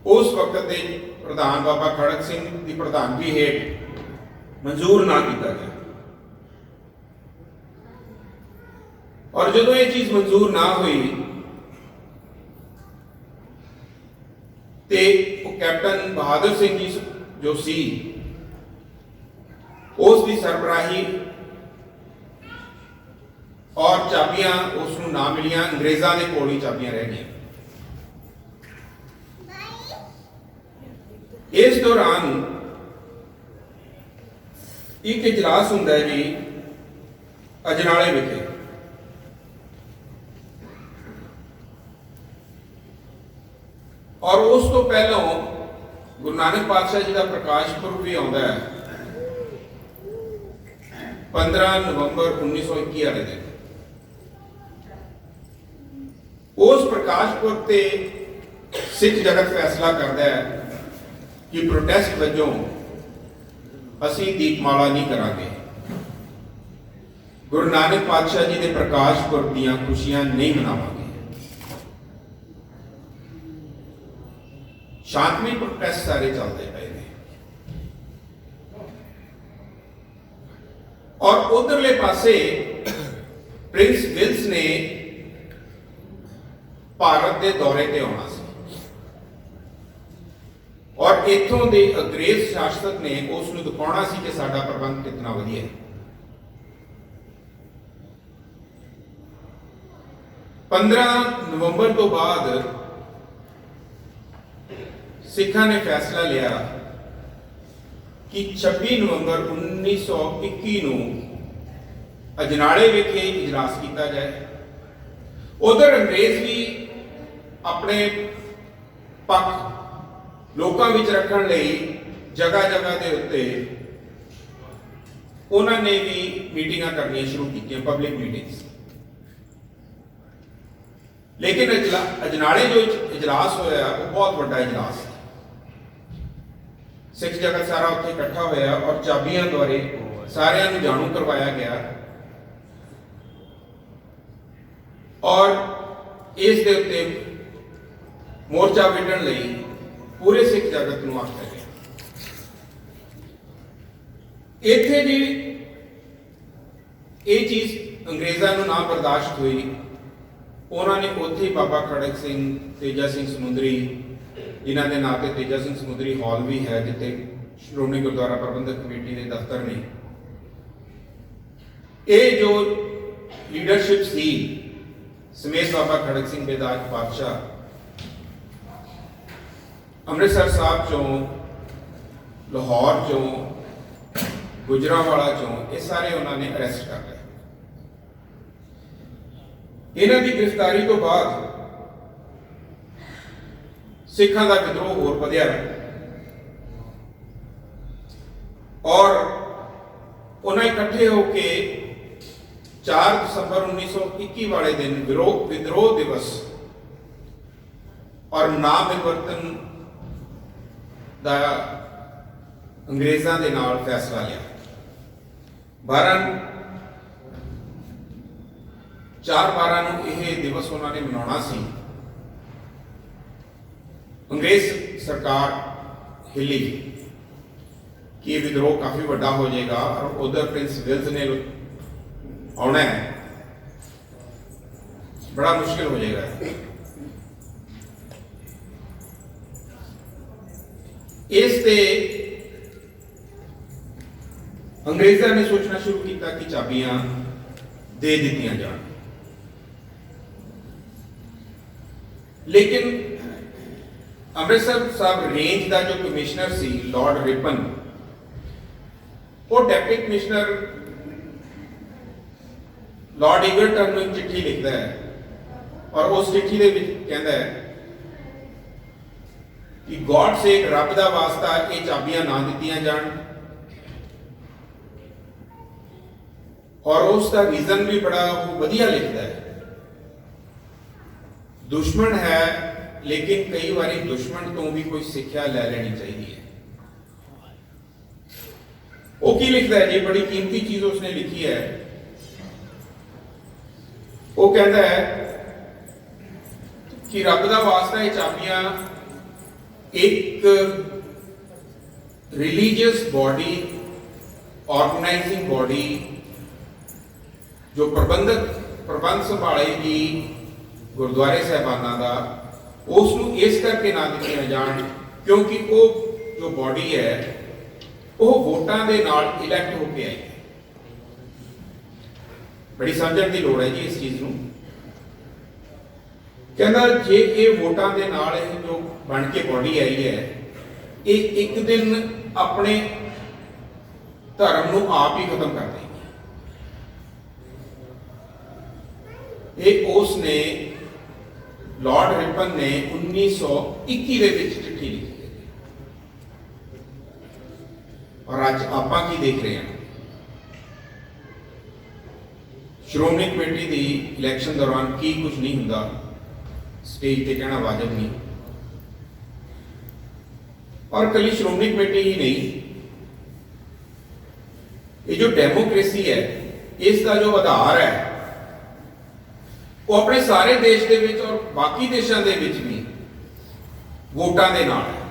उस वक्त के प्रधान बाबा खड़क सिंह की प्रधानगी हेठ मंजूर ना किया गया। और जो ये चीज मंजूर ना हुई तो कैप्टन बहादुर सिंह जी जो सी उसकी सरबराही और चाबियां उसनूं ना मिलियां, अंग्रेज़ों के कोल ही चाबियां रह गई। इस दौरान एक इजलास हुंदा है जी अजनाले विखे, और उस तो पहलों गुरु नानक पातशाह जी का प्रकाश पुरब भी आता है 15 नवंबर 1921 वाले दिन। उस प्रकाश पुरब ते सिख जगत फैसला करता है कि प्रोटेस्ट वजों असी दीपमाला नहीं करांगे, गुरु नानक पातशाह जी के प्रकाश पुरब दीयां खुशियां नहीं मनावांगे। शांतमई प्रोटेस्ट सारे चलते पे ने, और उधरले पासे प्रिंस विल्स ने भारत के दौरे ते आना सी, और इथों के अंग्रेज शासक ने उसनूं दिखाना सी कि साडा प्रबंध कितना वधिया है। 15 नवंबर तो बाद सिखा ने फैसला लिया कि 26 नवंबर 1921 नूं अजनाले विखे इजलास किया जाए। उधर अंग्रेज भी अपने पक्ष लोगों विच रखण लई जगह जगह के उत्ते उन्होंने भी मीटिंगां करनियां शुरू कीतियां, पब्लिक मीटिंग्स। लेकिन अजनाले जो इजलास होया वो बहुत बड़ा इजलास है, सिख जगत सारा उत्थे इकट्ठा होया और चाबियां द्वारे सारियां नूं जाणू करवाया गया, और इस दे उत्ते मोर्चा विढण लई पूरे सिख जगत नूं आख्या गया। इत्थे जी ये चीज अंग्रेज़ां नूं ना बर्दाश्त हुई, उन्होंने उत्थे बाबा खड़क सिंह, तेजा सिंह समुंदरी, जिन्हों के नाम से तेजा सिंह समुंदरी हॉल भी है जिथे श्रोमणी गुरुद्वारा प्रबंधक कमेटी के दफ्तर ने, ये जो लीडरशिप सी समेत बाबा खड़क सिंह बेदाज पातशाह अमृतसर साहब चों, लाहौर चों, गुजरांवाला चों, ये सारे उन्होंने अरेस्ट कर लिया। इन्हां की गिरफ्तारी तो बाद सिखां दा विद्रोह होर वधिया, और उन्हें इकट्ठे होके 4 दिसंबर 1921 वाले दिन विद्रोह दिवस और नाम परिवर्तन का अंग्रेज़ों के नाल फैसला लिया। 4/12 नूं यह दिवस उन्होंने मनाना सी। अंग्रेज सरकार हिली कि विद्रोह काफी बड़ा हो जाएगा और उधर प्रिंस विल्स ने आना है, बड़ा मुश्किल हो जाएगा। इसते अंग्रेज़ों ने सोचना शुरू किया कि चाबियां दे दित्तियां जान, लेकिन अमृतसर साहब रेंज का जो कमिश्नर सी लॉर्ड रिपन, वो डिप्टी कमिश्नर लॉर्ड इगरटन को चिट्ठी लिखता है और उस चिट्ठी के कहता है कि गॉड से रब का वास्ता ये चाबियां ना दित्तियां जान, और उसका रीजन भी बड़ा वधिया लिखता है। दुश्मन है लेकिन कई बार दुश्मन तो भी कोई सिक्ख्या ले लेनी चाहिए है। वो की लिखता है जी, बड़ी कीमती चीज उसने लिखी है। वो कहता है कि रब दा वास्ता ये चाबियां एक रिलीजियस बॉडी, ऑर्गेनाइजिंग बॉडी जो प्रबंध संभालेगी गुरुद्वारे साहबाना का, उसनूं इस करके ना दित्तियां जाण क्योंकि वो जो बॉडी है वो वोटां दे नाल इलैक्ट होके आई है। बड़ी समझण की लोड़ है जी इस चीज नूं। कहना जे ये वोटां दे नाल जो बन के बॉडी आई है, ये एक दिन अपने धर्म नूं आप ही खत्म कर देगी। ये उसने लॉर्ड रिपन ने 1921 ਦੇ ਵਿੱਚ चिट्ठी लिखी है और आज आपां की देख रहे हैं। श्रोमणी कमेटी की इलैक्शन दौरान की कुछ नहीं हुंदा, स्टेज पे कहना वाजिब नहीं। और कली श्रोमणी कमेटी ही नहीं, ये जो डेमोक्रेसी है इसका जो आधार है वो अपने सारे देश के विच और बाकी देशों के विच भी वोटां दे नाल है।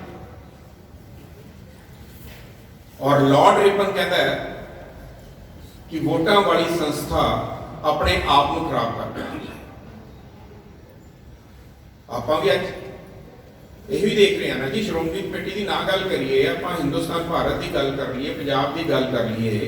और लॉर्ड रिपन कहता है कि वोटां वाली संस्था अपने आप को खराब कर रही है। आप भी अज यही देख रहे हैं ना जी, श्रोमणी कमेटी की ना गल करिए, आप हिंदुस्तान भारत की गल कर लीए, पंजाब की गल कर लीए,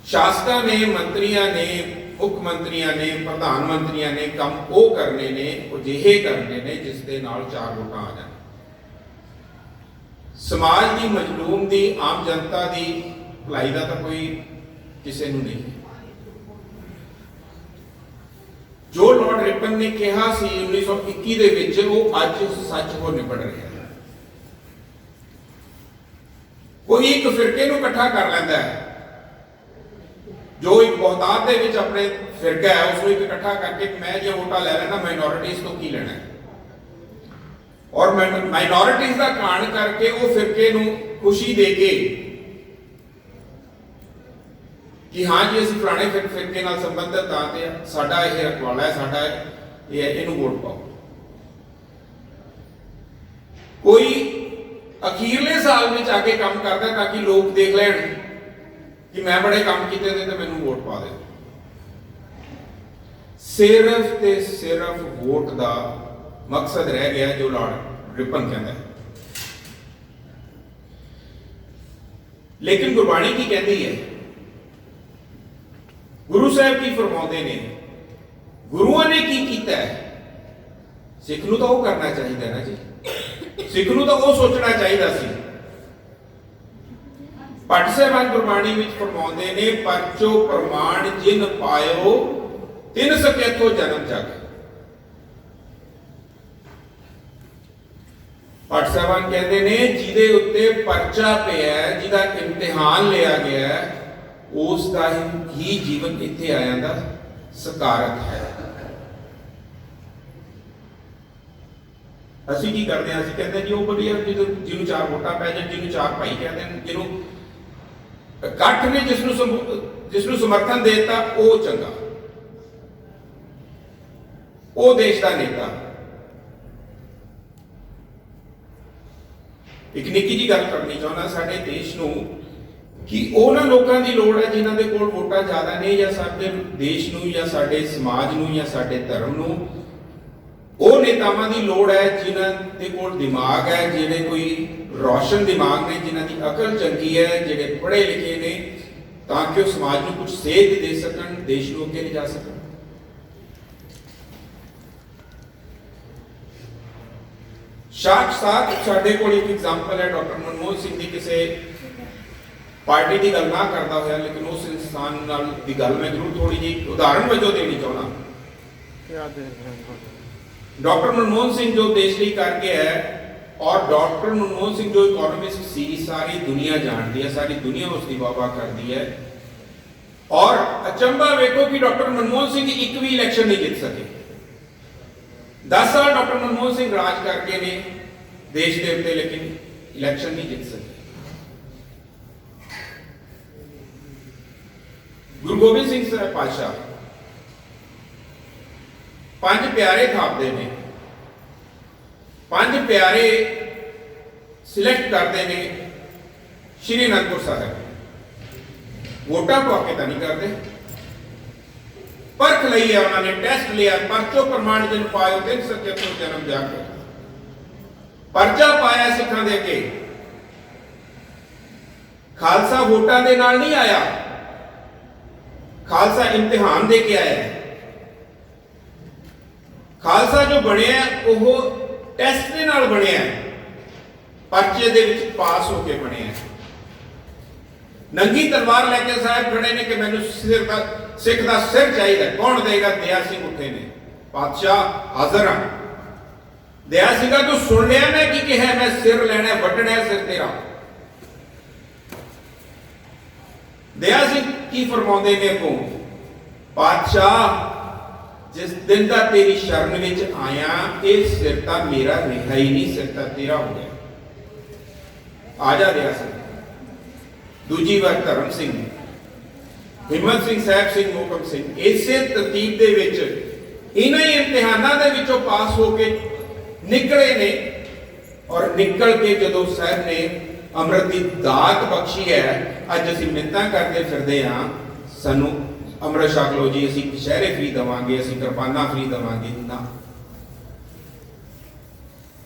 शासका ने, मंत्रियों ने, मुख्यमंत्रियों ने, प्रधानमंत्रियों ने काम वो करने ने, अजिहे करने ने जिसके नाल 4 वोटां आ जाए। समाज की मजलूम की, आम जनता की भलाई का तो कोई किसी को नहीं। जो लॉर्ड रिपन ने कहा सी 1921 दे विच, वो अज सच हो निबड़ रहा है। कोई एक फिरके को इकट्ठा कर लेंदा है, जो एक बहुतात दे विच अपने फिरका है उसको इकट्ठा करके मैं जो वोटा ले लेना, माइनॉरिटीज तो की लेना है, और माइनॉरिटीज का कांड करके वो फिरके को खुशी दे के कि हाँ जी असं फलाने फिरके नाल संबंधित हाँ तो साडा यह रखवाला है, साडा ये इनू वोट पाओ। कोई अखीरले साल में आके काम करता है ताकि लोग देख लैन कि मैं बड़े काम किए थे तो मैनू वोट पा दे। सिर्फ ते सिर्फ वोट का मकसद रह गया जो लॉर्ड रिपन कहता है। लेकिन गुरबाणी की कहती है, गुरु साहब की फरमाते ने, गुरुओं ने की कीता है, सिख नूं तो वो करना चाहिए ना जी, सिख नूं तो वो सोचना चाहिए सी। भट्ट साहबान गुरबाणी में फरमाते ने, परचो प्रमाण जिन पायो तिन सकेथो जन्म जग। भट्ट साहबान कहते ने जिदे उत्ते परचा पिया, जिदा इम्तिहान लिया गया है, उसका ही जीवन इत्थे आया दा सकारत है। असी की करते हैं, असी कहते हैं जी वो बढ़िया जिन्होंने 4 वोटां पै जाए, जिन्होंने 4 भाई कहते हैं, जिन्होंने इकट्ठ ने जिसनों समर्थन देता वो चंगा, वो देश का नेता। एक निक्की जी गल करनी चाहना साडे देश नूं कि उन्हां लोकां दी लोड़ है जिन्हां दे कोल वोटां ज़्यादा ने, या साडे देश नूं या साडे समाज नूं या साडे धर्म नूं वो नेतावां दी लोड़ है जिन्हां दे कोल दिमाग है, जिहड़े कोई रोशन दिमाग ने, जिन्हां दी अकल चंगी है, जिहड़े पढ़े लिखे ने, ताकि वो समाज नूं कुछ सेध दे सकन, देश नूं अगे ले जा सकन। साथ साडे कोल एक एग्जाम्पल है डॉक्टर मनमोहन सिंह की, किसी पार्टी की गल ना करता हुआ, लेकिन उस इंसान नाल दी गल मैं जरूर थोड़ी जी उदाहरण वजों देनी चाहना। डॉक्टर मनमोहन सिंह जो देश लिए करके है, और डॉक्टर मनमोहन सिंह जो इकोनॉमिस्ट सी, सारी दुनिया जानती है, सारी दुनिया उसकी वाह करती है। और अचंभा वेखो कि डॉक्टर मनमोहन सिंह एक भी इलेक्शन नहीं जीत सके। 10 साल डॉक्टर मनमोहन सिंह राज करके ने देश के उत्ते, लेकिन इलेक्शन नहीं जीत सके। ਗੁਰੂ ਗੋਬਿੰਦ ਸਿੰਘ ਸਾਹਿਬ ਪਾਤਸ਼ਾਹ ਪੰਜ ਪਿਆਰੇ ਥਾਪਦੇ ਨੇ, ਪੰਜ ਪਿਆਰੇ ਸਿਲੈਕਟ ਕਰਦੇ ਨੇ ਸ਼੍ਰੀ ਅਨੰਦਪੁਰ ਸਾਹਿਬ। ਵੋਟਾਂ ਪਾ ਕੇ ਤਾਂ ਨਹੀਂ ਕਰਦੇ, ਪਰਖ ਲਈ ਹੈ ਉਹਨਾਂ ਨੇ, ਟੈਸਟ ਲਿਆ, ਪਰਚੋ ਪ੍ਰਮਾਣ ਜਨ ਪਾਇਓ ਤਿੰਨ ਸੱਚੇ ਤੋਂ ਜਨਮ ਜਾ ਕੇ ਪਰਚਾ ਪਾਇਆ ਸਿੱਖਾਂ ਦੇ ਅੱਗੇ। ਖਾਲਸਾ ਵੋਟਾਂ ਦੇ ਨਾਲ ਨਹੀਂ ਆਇਆ, ਖਾਲਸਾ ਇਮਤਿਹਾਨ ਦੇ ਕੇ ਆਇਆ। ਖਾਲਸਾ ਜੋ ਬਣਿਆ ਉਹ ਟੈਸਟ ਦੇ ਨਾਲ ਬਣਿਆ, ਪਰਚੇ ਦੇ ਵਿੱਚ ਪਾਸ ਹੋ ਕੇ ਬਣਿਆ। ਨੰਗੀ ਤਲਵਾਰ ਲੈ ਕੇ ਸਾਹਿਬ ਖੜੇ ਨੇ ਕਿ ਮੈਨੂੰ ਸਿੱਖ ਦਾ ਸਿਰ ਚਾਹੀਦਾ, ਕੌਣ ਦੇਗਾ? ਦਇਆ ਸਿੰਘ ਉੱਠੇ ਨੇ, ਪਾਤਸ਼ਾਹ ਹਾਜ਼ਰ ਹਾਂ। ਦਇਆ ਸਿੰਘਾ ਤੂੰ ਸੁਣ ਲਿਆ ਮੈਂ ਕੀ ਕਿਹਾ? ਮੈਂ ਸਿਰ ਲੈਣਾ, ਵੱਢਣਾ ਸਿਰ ਤੇਰਾ। ਦਇਆ ਸਿੰਘ ਕੀ ਫਰਮਾਉਂਦੇ ਨੇ ਅੱਗੋਂ? ਪਾਤਸ਼ਾਹ ਜਿਸ ਦਿਨ ਦਾ ਤੇਰੀ ਸ਼ਰਨ ਵਿੱਚ ਆਇਆ, ਇਹ ਸਿਰ ਤਾਂ ਮੇਰਾ ਰਿਹਾ ਹੀ ਨਹੀਂ, ਸਿਰ ਤਾਂ ਤੇਰਾ ਹੋ ਗਿਆ। ਆ ਜਾ ਦਇਆ ਸਿੰਘ। ਦੂਜੀ ਵਾਰ ਧਰਮ ਸਿੰਘ, ਹਿੰਮਤ ਸਿੰਘ, ਸਾਹਿਬ ਸਿੰਘ, ਮੋਹਕਮ ਸਿੰਘ, ਇਸੇ ਤਰਤੀਬ ਦੇ ਵਿੱਚ ਇਹਨਾਂ ਹੀ ਇਮਤਿਹਾਨਾਂ ਦੇ ਵਿੱਚੋਂ ਪਾਸ ਹੋ ਕੇ ਨਿਕਲੇ ਨੇ। ਔਰ ਨਿਕਲ ਕੇ ਜਦੋਂ ਸਾਹਿਬ ਨੇ ਅੰਮ੍ਰਿਤ ਦੀ ਦਾਤ ਬਖਸ਼ੀ ਹੈ, ਅੱਜ ਅਸੀਂ ਮਿੰਨਤਾਂ ਕਰਦੇ ਫਿਰਦੇ ਹਾਂ ਸਾਨੂੰ ਅੰਮ੍ਰਿਤ ਛਕ ਲਓ ਜੀ, ਅਸੀਂ ਕਸ਼ਹਿਰੇ ਫ੍ਰੀ ਦੇਵਾਂਗੇ, ਅਸੀਂ ਕਿਰਪਾਨਾਂ ਫ੍ਰੀ ਦੇਵਾਂਗੇ। ਨਾ,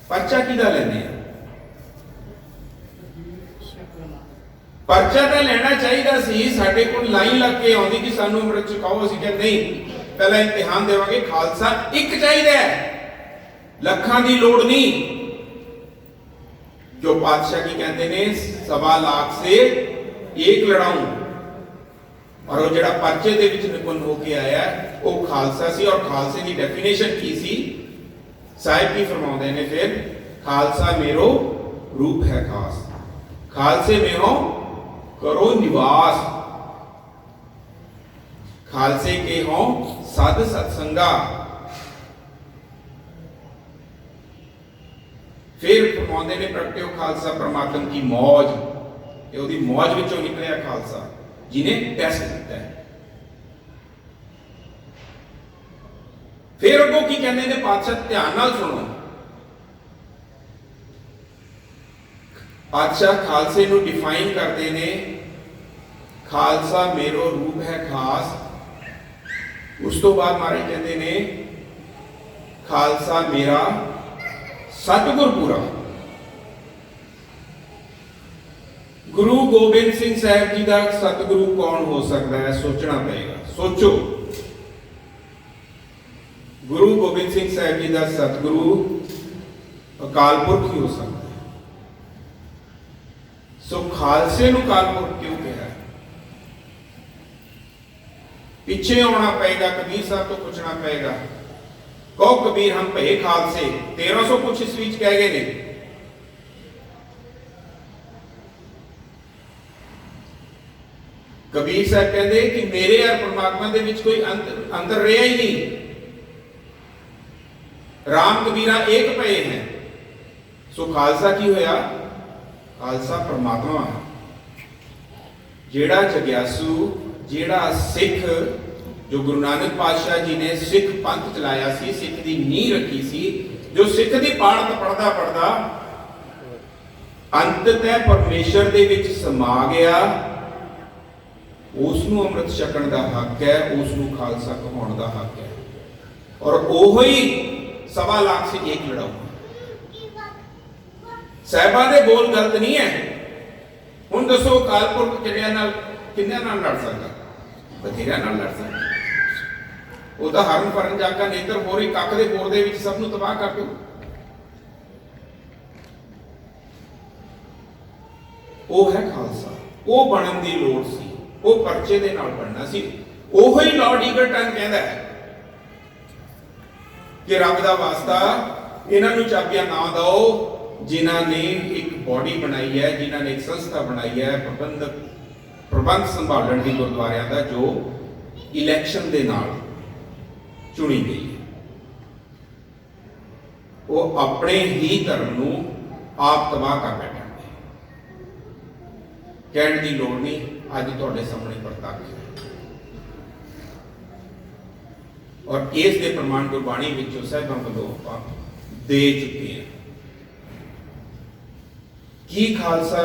ਪਰਚਾ ਕਿਹਦਾ ਲੈਣੇ ਆ? ਪਰਚਾ ਤਾਂ ਲੈਣਾ ਚਾਹੀਦਾ ਸੀ। ਸਾਡੇ ਕੋਲ ਲਾਈਨ ਲੱਗ ਕੇ ਆਉਂਦੀ ਕਿ ਸਾਨੂੰ ਅੰਮ੍ਰਿਤ ਛਕਾਓ, ਅਸੀਂ ਕਹਿੰਦੇ ਨਹੀਂ, ਪਹਿਲਾਂ ਇਮਤਿਹਾਨ ਦੇਵਾਂਗੇ। ਖਾਲਸਾ ਇੱਕ ਚਾਹੀਦਾ ਹੈ, ਲੱਖਾਂ ਦੀ ਲੋੜ ਨਹੀਂ। ਜੋ ਪਾਤਸ਼ਾਹ ਕੀ ਕਹਿੰਦੇ ਨੇ, 1.25 ਲੱਖ ਸੇ ਇੱਕ ਲੜਾਊਂ। ਔਰ ਉਹ ਜਿਹੜਾ ਪਰਚੇ ਦੇ ਵਿੱਚ ਨਿਪੁੰਨ ਹੋ ਕੇ ਆਇਆ ਉਹ ਖਾਲਸਾ ਸੀ। ਔਰ ਖਾਲਸੇ ਦੀ ਡੈਫੀਨੇਸ਼ਨ ਕੀ ਸੀ? ਸਾਹਿਬ ਕੀ ਫਰਮਾਉਂਦੇ ਨੇ ਫਿਰ? ਖਾਲਸਾ ਮੇਰੋ ਰੂਪ ਹੈ ਖਾਸ, ਖਾਲਸੇ में हो करो निवास, खालसे के हो साध सत्संगा। फिर फरमाते ने प्रगट्यो खालसा परमात्मा की मौज, ये ओदी मौज विचों निकलिया खालसा जिन्हें टेस्ट किया है। फिर अगों की कहते ने पातशाह, ध्यान नाल सुनो। पातशाह खालसे नूं डिफाइन करते ने, खालसा मेरो रूप है खास। उस तो बाद महाराज कहते ने, खालसा मेरा सतगुर पूरा। गुरु गोबिंद सिंह साहब जी का सतगुरु कौन हो सकता है? सोचना पड़ेगा, सोचो। गुरु गोबिंद सिंह साहब जी का सतगुरु अकाल पुरख ही हो सकता है। सो खालसे नूं अकाल पुरख क्यों कहा? पिछे आना पएगा, कबीर साहब तो पूछना पएगा। कहो कबीर हम भे खालसे, 1300 कुछ ईस्वी कह गए ने। कबीर साहब कहते कि मेरे और परमात्मा दे विच कोई अंतर रहा ही नहीं, राम कबीरा एक पए हैं। सो खालसा की होया? खालसा परमात्मा है, जेड़ा जग्यासू, जेड़ा सिख, जो गुरु नानक पातशाह जी ने सिख पंथ चलाया सी, सिख की नींह रखी सी, जो सिख की पाठ पढ़दा पढ़दा अंततः परमेश्वर दे विच समा गया, उसनूं अमृत छकण दा हक है, उसनूं खालसा कहाउण दा हक है। और ओहो ही 1.25 लाख से एक लड़ाऊ। साहिबा दे बोल गलत नहीं है। हुण दसो अकाल पुरख किन्ने नाल लड़ सकदा? बथेरिया नाल लड़ सकदा। वो तो हरन फरन जागा नेत्र हो रही कख दे बोर दे विच सब नूं तबाह कर दो। वो है खालसा, वो बनन दी लोड़ सी, वो परचे दे नाल बनना सी। ओहो ही लॉर्ड ईगलटन कहंदा है कि रब दा वास्ता इन्हां नूं चाबियां ना दो जिन्हां ने एक बॉडी बनाई है, जिन्हां ने एक संस्था बनाई है प्रबंध संभालण दी गुरुद्वारियां दा, जो इलैक्शन दे नाल चुनी गई है। वो अपने ही धर्म नूं आप तबाह कर बैठेंगे। कहण दी लोड़ नहीं, अज तुहाडे सामने प्रताप है। और इस दे प्रमाण गुरबाणी विचों साहिबां वल्लों आपां दे चुके हैं। की खालसा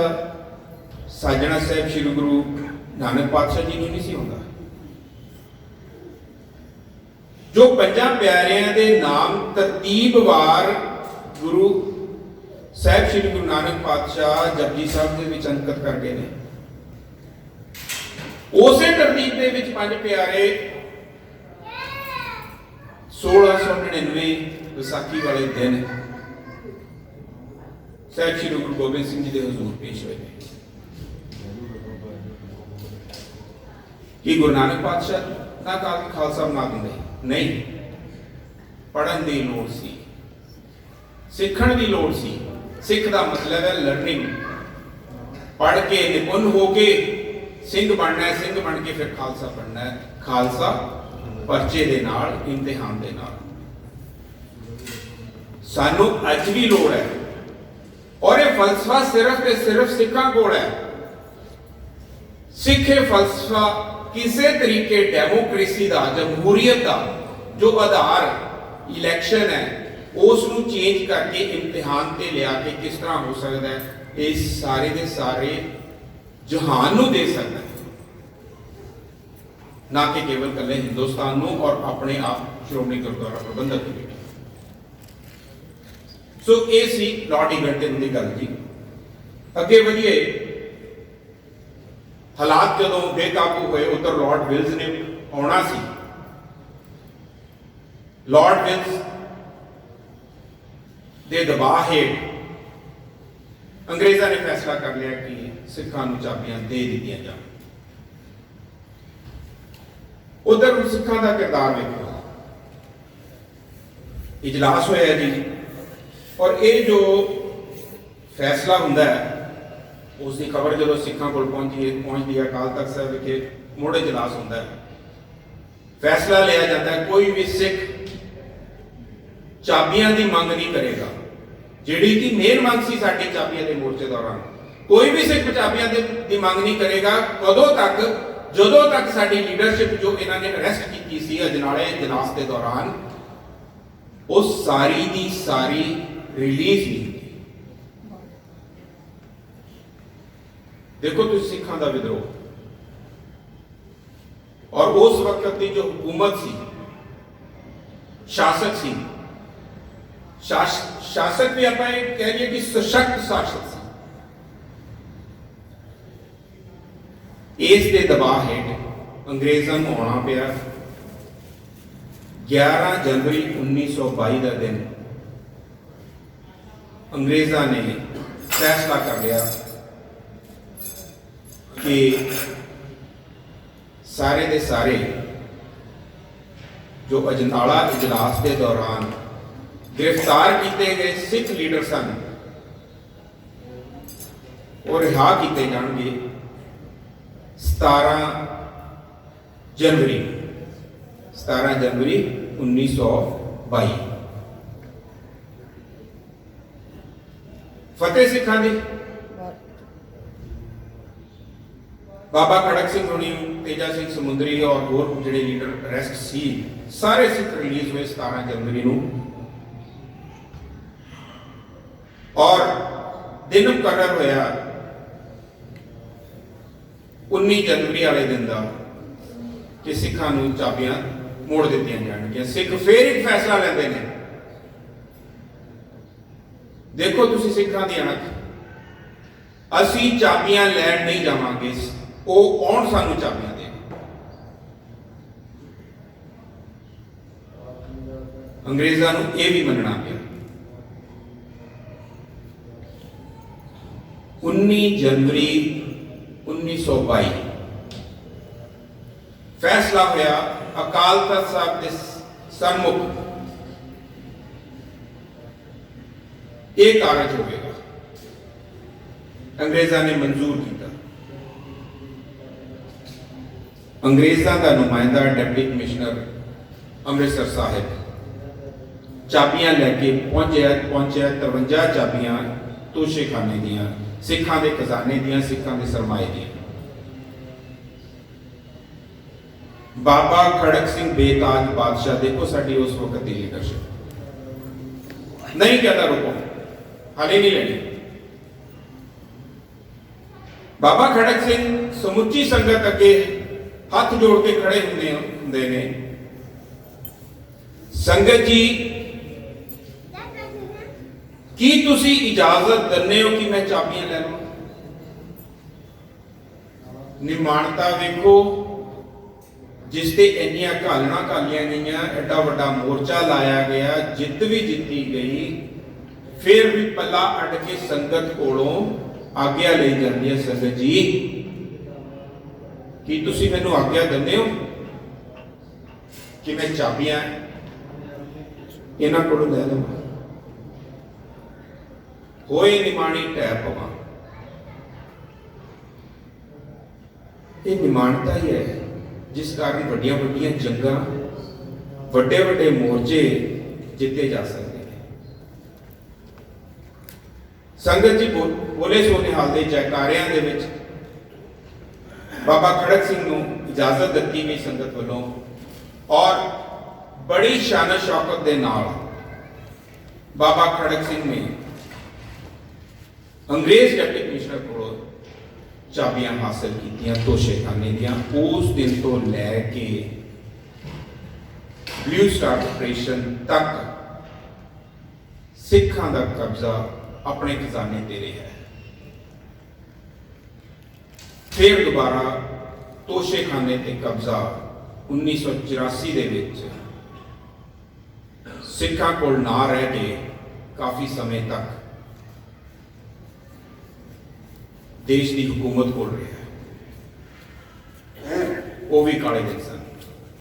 साजना साहब श्री गुरु नानक पातशाह जी नहीं सी होंदा? जो पंजां प्यारियां दे नाम तरतीबवार गुरु साहब श्री गुरु नानक पातशाह जपजी साहब दे विच अंकित कर गए ने, उसे तरतीब दे विच पंज प्यारे 1699 विसाखी वाले दिन साहब श्री गुरु गोबिंद सिंह जी के हजूर पेश हुए। कि गुरु नानक पातशाह ना खालसा बना देंगे? नहीं, पढ़न की लोड़ सी, सीखण की लोड़ सी। सिख का मतलब है लर्निंग, पढ़ के निपुण हो के सिंह बनना है, सिंह बन के फिर खालसा बनना है। खालसा परचे दे नाल, इम्तिहान दे नाल। सानू अज भी लोड़ है, और यह फलसफा सिर्फ ते सिर्फ सिखां कोल है। सिख फलसफा किसी तरीके डेमोक्रेसी का, जमहूरीयत का जो आधार इलैक्शन है उसनू चेंज करके इम्तिहान ते लिया के किस तरह हो सकता है, ये सारे दे सारे जहान नू दे सकता है, ना कि केवल कले हिंदुस्तान नू और अपने आप श्रोमणी गुरुद्वारा प्रबंधक कमेटी। सो ये सी लॉर्ड इगल्टन की गल जी। अगे वधिए, हालात जो बेकाबू हुए उधर लॉर्ड विल्स ने आना सी। लॉर्ड विल्स दे दबाव हेठ अंग्रेजा ने फैसला कर लिया कि सिखां नूं चाबियां दे दित्तियां जाण। उधर सिखां दा किरदार वेखो, इजलास होया जी, और ये जो फैसला हुंदा है उसकी खबर जो सिखां कोल पहुंचती है, अकाल तख्त साहिब विखे मुड़ इजलास होंदा है, फैसला लिया जाता है कोई भी सिख चाबियां की मंग नहीं करेगा। जिहड़ी कि मेन मंग सी साडी चाबियां के मोर्चे दौरान, कोई भी सिख चाबियां की मंग नहीं करेगा कदों तक, जदों तक साडी लीडरशिप जो इन्होंने अरेस्ट की सी अजनाले इजलास के दौरान, उस सारी दी सारी रिलीज नहीं। देखो तुम सिखां दा विद्रोह, और उस वक्त की जो हुकूमत सी, शासक सी, शासक भी आप कह लिए कि सशक्त शासक सी, इस दे दबाव हेठ अंग्रेजों को आना पिया। 11 जनवरी 1922 का दिन अंग्रेजा ने फैसला कर लिया कि सारे दे सारे जो अजनाला इजलास के दौरान गिरफ्तार किए गए सिख लीडर सन वो रिहा किए जाएंगे 17 जनवरी 1922। फतेह सिखां दी बाबा खड़क सिंह होनी, तेजा सिंह समुंदरी और होर जिहड़े लीडर अरेस्ट सी, सारे सिख रिलीज हुए 17 जनवरी नूं, और दिन मुकर्रर होया 19 जनवरी वाले दिन का कि सिखां नूं चाबियां मोड़ दित्तियां जाणगियां। सिख फिर एक फैसला लेंदे ने। देखो तुसीं सिखां दी अणख, असीं चाबियां लैण नहीं जावांगे, वो कौन सानू चाबियां दे? अंग्रेजा नूं यह भी मनना पिया। 19 जनवरी 1922 फैसला होया अकाल तख्त साहब के सन्मुख एक कारज होगा। अंग्रेजा ने मंजूर किया। अंग्रेजा का नुमाइंदा डिप्टी कमिश्नर अमृतसर साहिब चाबियां लैके पहुंचे 53 चाबियां तोशे खाने दियां, सिखां दे खजाने दियां, सिखां दे सरमाए दियां। ਬਾਬਾ ਖੜਕ ਸਿੰਘ ਬੇਤਾਜ ਬਾਦਸ਼ਾਹ, ਦੇਖੋ ਸਾਡੀ ਉਸ ਵਕਤ ਦੀ ਲੀਡਰਸ਼ਿਪ ਨਹੀਂ ਕਹਿੰਦਾ ਰੁਕੋ, ਹਾਲੇ ਨਹੀਂ ਲੈਣੀ। ਬਾਬਾ ਖੜਕ ਸਿੰਘ ਸਮੁੱਚੀ ਸੰਗਤ ਅੱਗੇ ਹੱਥ ਜੋੜ ਕੇ ਖੜੇ ਹੁੰਦੇ ਨੇ, ਸੰਗਤ ਜੀ ਕੀ ਤੁਸੀਂ ਇਜਾਜ਼ਤ ਦਿੰਦੇ ਹੋ ਕਿ ਮੈਂ ਚਾਬੀਆਂ ਲੈ ਲਵਾਂ? ਨਿਮਾਣਤਾ ਵੇਖੋ, ਜਿਸ ਤੇ ਇੰਨੀਆਂ ਘਾਲਣਾ ਘਾਲੀਆਂ ਗਈਆਂ, ਐਡਾ ਵੱਡਾ ਮੋਰਚਾ ਲਾਇਆ ਗਿਆ, ਜਿੱਤ ਵੀ ਜਿੱਤੀ ਗਈ, ਫਿਰ ਵੀ ਪੱਲਾ ਅੱਡ ਕੇ ਸੰਗਤ ਕੋਲੋਂ ਆਗਿਆ ਲਈ ਜਾਂਦੀ ਹੈ। ਸੰਗਤ ਜੀ ਕੀ ਤੁਸੀਂ ਮੈਨੂੰ ਆਗਿਆ ਦਿੰਦੇ ਹੋ ਕਿ ਮੈਂ ਚਾਬੀਆਂ ਇਹਨਾਂ ਕੋਲੋਂ ਲੈ ਲਵਾਂ? ਹੋਏ ਨਿਮਾਣੀ ਢਹਿ ਪਵਾਂ। ਇਹ ਨਿਮਾਣਤਾ ਹੀ ਹੈ ਜਿਸ ਕਾਰਨ ਵੱਡੀਆਂ ਵੱਡੀਆਂ ਜੰਗਾਂ, ਵੱਡੇ ਵੱਡੇ ਮੋਰਚੇ ਜਿੱਤੇ ਜਾ ਸਕਦੇ ਨੇ। ਸੰਗਤ ਜੀ ਬੋਲੇ ਸੋ ਨਿਹਾਲ ਦੇ ਜੈਕਾਰਿਆਂ ਦੇ ਵਿੱਚ ਬਾਬਾ ਖੜਕ ਸਿੰਘ ਨੂੰ ਇਜਾਜ਼ਤ ਦਿੱਤੀ ਗਈ ਸੰਗਤ ਵੱਲੋਂ, ਔਰ ਬੜੀ ਸ਼ਾਨ ਸ਼ੌਕਤ ਦੇ ਨਾਲ ਬਾਬਾ ਖੜਕ ਸਿੰਘ ਨੇ ਅੰਗਰੇਜ਼ ਡਿਪਟੀ ਕਮਿਸ਼ਨਰ ਕੋਲੋਂ ਚਾਬੀਆਂ ਹਾਸਲ ਕੀਤੀਆਂ ਤੋਸ਼ੇਖਾਨੇ ਦੀਆਂ। ਉਸ ਦਿਨ ਤੋਂ ਲੈ ਕੇ ਬਲੂ ਸਟਾਰ ਆਪਰੇਸ਼ਨ ਤੱਕ ਸਿੱਖਾਂ ਦਾ ਕਬਜ਼ਾ ਆਪਣੇ ਖਜ਼ਾਨੇ ਤੇ ਰਿਹਾ ਹੈ। ਫਿਰ ਦੁਬਾਰਾ ਤੋਸ਼ੇਖਾਨੇ ਤੇ ਕਬਜ਼ਾ 1984 ਦੇ ਵਿੱਚ ਸਿੱਖਾਂ ਕੋਲ ਨਾ ਰਹਿ ਕੇ ਕਾਫੀ ਸਮੇਂ ਤੱਕ ਦੇਸ਼ ਦੀ ਹਕੂਮਤ ਕੋਲ ਰਿਹਾ, ਉਹ ਵੀ ਕਾਲੇ ਦਿਨ।